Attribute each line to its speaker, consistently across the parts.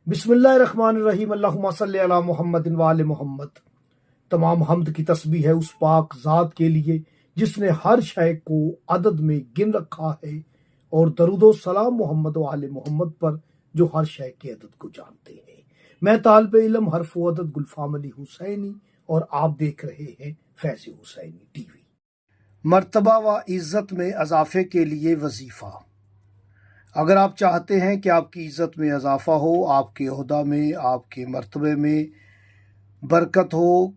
Speaker 1: बिस्मिल्लाहिर्रहमानिर्रहीम। अल्लाहुम्मा सल्ली अला मुहम्मद व आले मोहम्मद। तमाम हम्द की तस्बीह है उस पाक ज़ात के लिए जिसने हर शय को अदद में गिन रखा है, और दरूदो सलाम मोहम्मद व आले मोहम्मद पर जो हर शय के अदद को जानते हैं। मैं तालिब इल्म हरफ व अदद गुलफाम अली हुसैनी, और आप देख रहे हैं फैज़ हुसैनी टीवी। मर्तबा व इज़्ज़त में इजाफे के लिए वजीफ़ा। अगर आप चाहते हैं कि आपकी इज़्ज़त में इजाफ़ा हो, आपके ओहदा में, आपके मर्तबे में बरकत हो,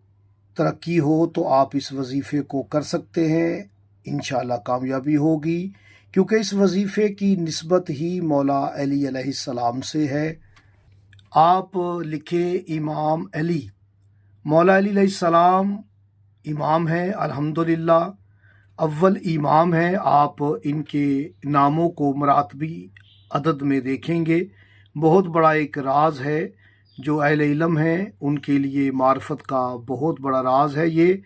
Speaker 1: तरक्की हो, तो आप इस वजीफ़े को कर सकते हैं। इंशाअल्लाह कामयाबी होगी, क्योंकि इस वजीफ़े की निस्बत ही मौला अली अलैहिस्सलाम से है। आप लिखे इमाम अली, मौला अली अलैहिस्सलाम इमाम हैं, अल्हम्दुलिल्लाह अव्वल इमाम हैं। आप इनके नामों को मरातबी अदद में देखेंगे। बहुत बड़ा एक राज है जो अहले इल्म हैं उनके लिए मार्फत का बहुत बड़ा राज है। ये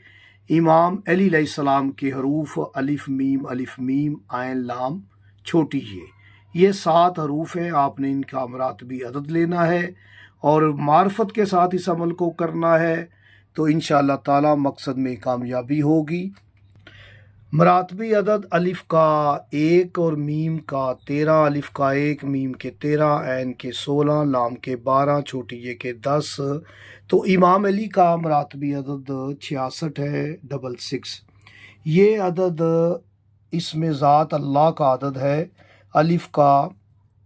Speaker 1: इमाम अली अलैहिस्सलाम के हरूफ अलिफ मीम आइन लाम छोटी ये 7 हरूफ हैं। आपने इनका मरातबी अदद लेना है और मार्फत के साथ इस अमल को करना है, तो इंशाअल्लाह ताला मकसद में कामयाबी होगी। मरातबी अदद अलिफ का 1 और मीम का 13, अलिफ का 1, मीम के 13, ऐन के 16, लाम के 12, छोटी ये के 10। तो इमाम अली का मरातबी अदद 66 है, 66। ये अदद इसमें ज़ात अल्लाह का अदद है। अलिफ का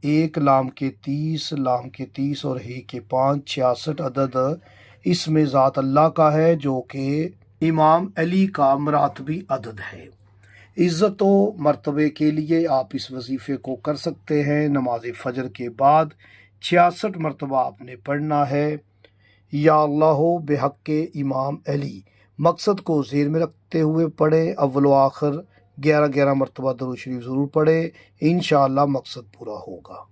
Speaker 1: 1, लाम के 30, लाम के 30 और हे के 5, 66 अदद इसमें ज़ात अल्लाह का है, जो कि इमाम अली का मरातबी अदद है। इज़्ज़त व मर्तबे के लिए आप इस वजीफ़े को कर सकते हैं। नमाज फ़जर के बाद 66 मरतबा आपने पढ़ना है। या अल्लाह बेहक़ इमाम अली, मकसद को ज़ेर में रखते हुए पढ़े। अव्वल व आखिर 11 मरतबा दरूद शरीफ ज़रूर पढ़े, इंशाअल्लाह मकसद पूरा होगा।